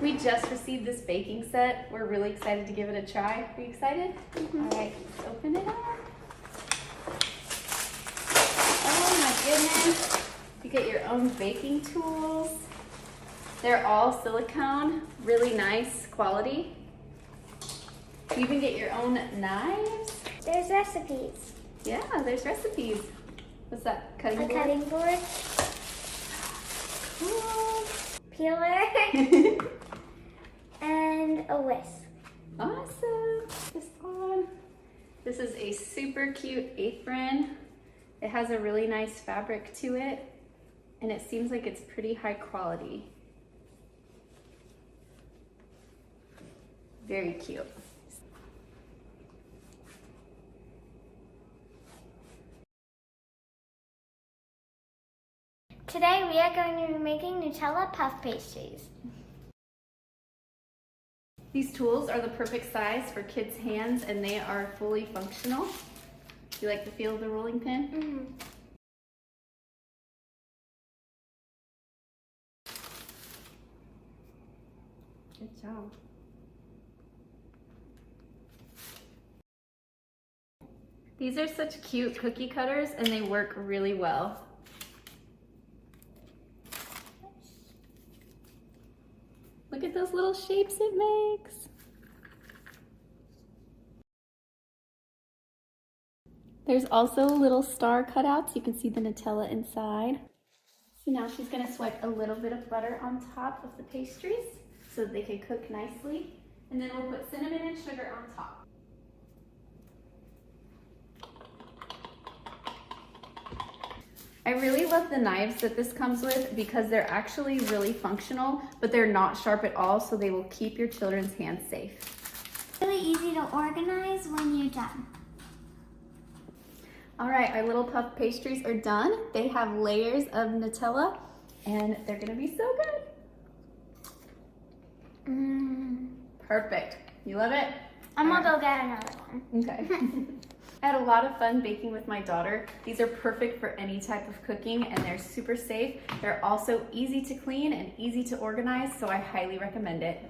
We just received this baking set. We're really excited to give it a try. Are you excited? Mm-hmm. All right, let's open it up. Oh my goodness. You get your own baking tools. They're all silicone, really nice quality. You even get your own knives. There's recipes. Yeah, there's recipes. What's that, cutting A board? cutting board. Cool. Peeler. And a whisk. Awesome. This one. This is a super cute apron. It has a really nice fabric to it, and it seems like it's pretty high quality. Very cute. Today we are going to be making Nutella puff pastries. These tools are the perfect size for kids' hands, and they are fully functional. Do you like the feel of the rolling pin? Mm-hmm. Good job. These are such cute cookie cutters, and they work really well. Look at those little shapes it makes. There's also little star cutouts. You can see the Nutella inside. So now she's gonna swipe a little bit of butter on top of the pastries so that they can cook nicely. And then we'll put cinnamon and sugar on top. I really love the knives that this comes with because they're actually really functional, but they're not sharp at all, so they will keep your children's hands safe. Really easy to organize when you're done. All right, our little puff pastries are done. They have layers of Nutella, and they're gonna be so good. Perfect. You love it? I'm gonna go get another one. Okay. I had a lot of fun baking with my daughter. These are perfect for any type of cooking, and they're super safe. They're also easy to clean and easy to organize, so I highly recommend it.